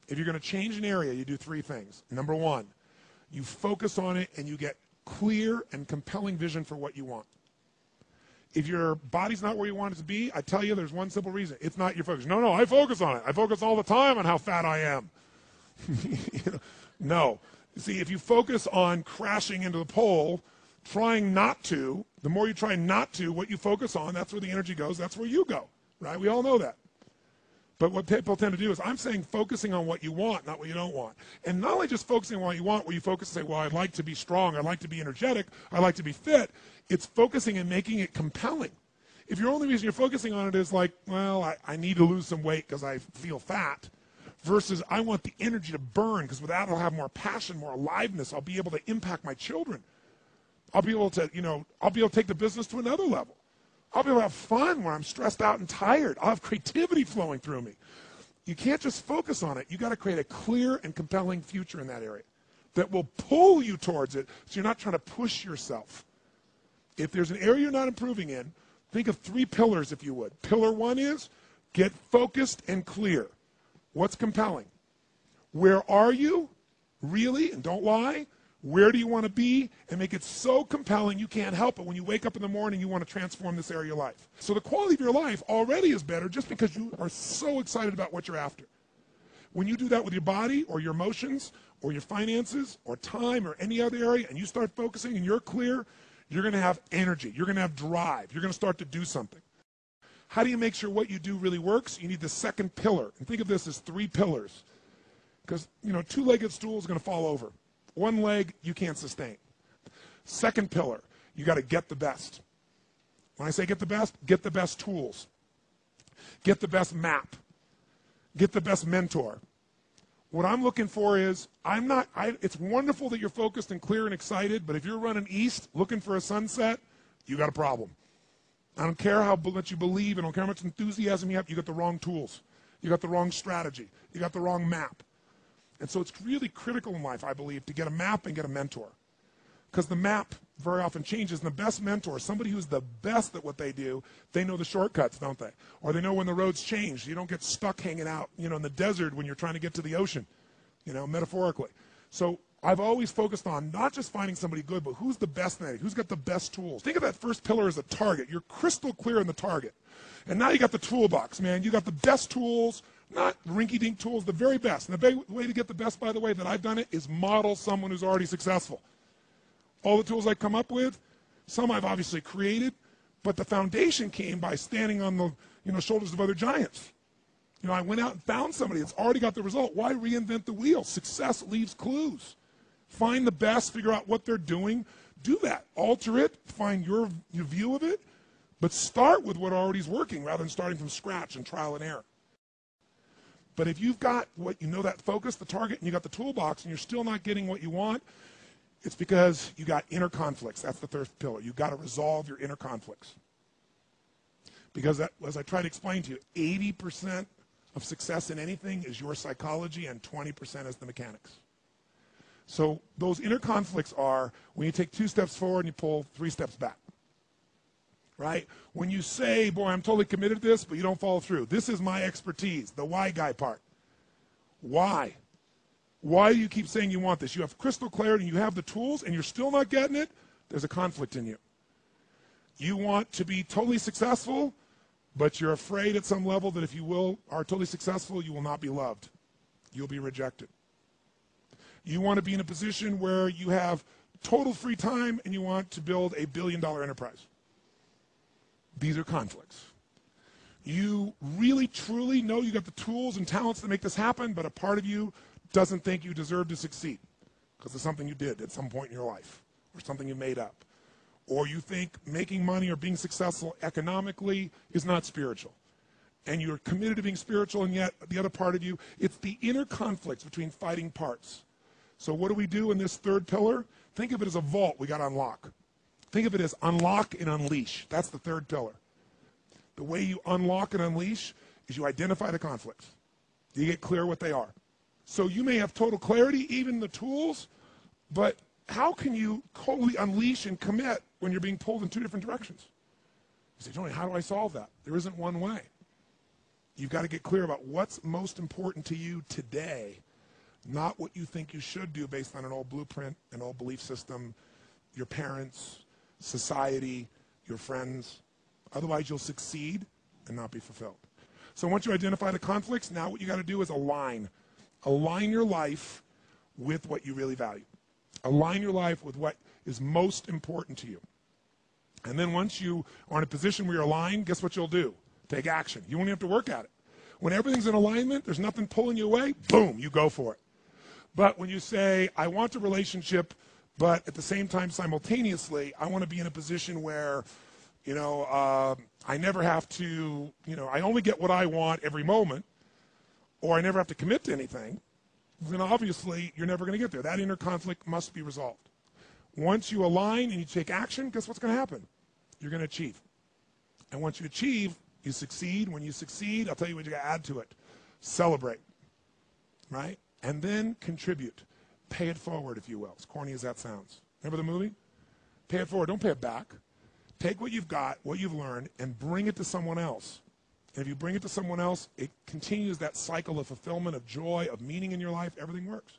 if you're going to change an area, you do three things. Number one, you focus on it and you get clear and compelling vision for what you want. If your body's not where you want it to be, I tell you there's one simple reason. It's not your focus. No, I focus on it. I focus all the time on how fat I am. No. See, if you focus on crashing into the pole, trying not to, the more you try not to, what you focus on, that's where the energy goes, that's where you go, right? We all know that. But what people tend to do is, I'm saying focusing on what you want, not what you don't want. And not only just focusing on what you want, where you focus and say, well, I'd like to be strong, I'd like to be energetic, I'd like to be fit. It's focusing and making it compelling. If your only reason you're focusing on it is like, well, I need to lose some weight because I feel fat, versus I want the energy to burn because with that I'll have more passion, more aliveness, I'll be able to impact my children. I'll be able to, I'll be able to take the business to another level. I'll be able to have fun when I'm stressed out and tired. I'll have creativity flowing through me. You can't just focus on it. You got to create a clear and compelling future in that area that will pull you towards it so you're not trying to push yourself. If there's an area you're not improving in, think of three pillars, if you would. Pillar one is get focused and clear. What's compelling? Where are you? Really? And don't lie. Where do you want to be? And make it so compelling you can't help it. When you wake up in the morning, you want to transform this area of your life. So the quality of your life already is better just because you are so excited about what you're after. When you do that with your body or your emotions or your finances or time or any other area and you start focusing and you're clear, you're going to have energy. You're going to have drive. You're going to start to do something. How do you make sure what you do really works? You need the second pillar. And think of this as three pillars. Because, two-legged stool is going to fall over. One leg, you can't sustain. Second pillar, you got to get the best. When I say get the best tools. Get the best map. Get the best mentor. What I'm looking for is, it's wonderful that you're focused and clear and excited, but if you're running east looking for a sunset, you got a problem. I don't care how much you believe, I don't care how much enthusiasm you have, you got the wrong tools. You got the wrong strategy. You got the wrong map. And so it's really critical in life, I believe, to get a map and get a mentor. Because the map very often changes, and the best mentor, somebody who's the best at what they do, they know the shortcuts, don't they? Or they know when the roads change. You don't get stuck hanging out, in the desert when you're trying to get to the ocean, metaphorically. So I've always focused on not just finding somebody good, but who's the best at it, who's got the best tools. Think of that first pillar as a target. You're crystal clear in the target. And now you got the toolbox, man. You got the best tools, not rinky-dink tools, the very best. And the way to get the best, by the way, that I've done it is model someone who's already successful. All the tools I come up with, some I've obviously created, but the foundation came by standing on the shoulders of other giants. I went out and found somebody that's already got the result. Why reinvent the wheel? Success leaves clues. Find the best, figure out what they're doing, do that. Alter it, find your view of it, but start with what already is working rather than starting from scratch and trial and error. But if you've got that focus, the target, and you got the toolbox, and you're still not getting what you want, it's because you got inner conflicts. That's the third pillar. You've got to resolve your inner conflicts. Because as I try to explain to you, 80% of success in anything is your psychology and 20% is the mechanics. So those inner conflicts are when you take 2 steps forward and you pull 3 steps back. Right? When you say, boy, I'm totally committed to this, but you don't follow through. This is my expertise, the why guy part. Why? Why do you keep saying you want this? You have crystal clarity and you have the tools and you're still not getting it? There's a conflict in you. You want to be totally successful, but you're afraid at some level that if you are totally successful, you will not be loved. You'll be rejected. You want to be in a position where you have total free time and you want to build a billion-dollar enterprise. These are conflicts. You really, truly know you got the tools and talents to make this happen, but a part of you doesn't think you deserve to succeed because of something you did at some point in your life or something you made up. Or you think making money or being successful economically is not spiritual. And you're committed to being spiritual, and yet the other part of you, it's the inner conflicts between fighting parts. So what do we do in this third pillar? Think of it as a vault we got to unlock. Think of it as unlock and unleash. That's the third pillar. The way you unlock and unleash is you identify the conflicts. You get clear what they are. So you may have total clarity, even the tools, but how can you totally unleash and commit when you're being pulled in 2 different directions? You say, Tony, how do I solve that? There isn't one way. You've got to get clear about what's most important to you today, not what you think you should do based on an old blueprint, an old belief system, your parents, society, your friends. Otherwise, you'll succeed and not be fulfilled. So once you identify the conflicts, now what you got to do is align. Align your life with what you really value. Align your life with what is most important to you. And then once you are in a position where you're aligned, guess what you'll do? Take action. You won't even have to work at it. When everything's in alignment, there's nothing pulling you away, boom, you go for it. But when you say, I want a relationship, but at the same time, simultaneously, I want to be in a position where, I never have to, I only get what I want every moment, or I never have to commit to anything, then obviously you're never going to get there. That inner conflict must be resolved. Once you align and you take action, guess what's going to happen? You're going to achieve. And once you achieve, you succeed. When you succeed, I'll tell you what you got to add to it. Celebrate, right? And then contribute. Pay it forward, if you will, as corny as that sounds. Remember the movie? Pay it forward. Don't pay it back. Take what you've got, what you've learned, and bring it to someone else. And if you bring it to someone else, it continues that cycle of fulfillment, of joy, of meaning in your life. Everything works.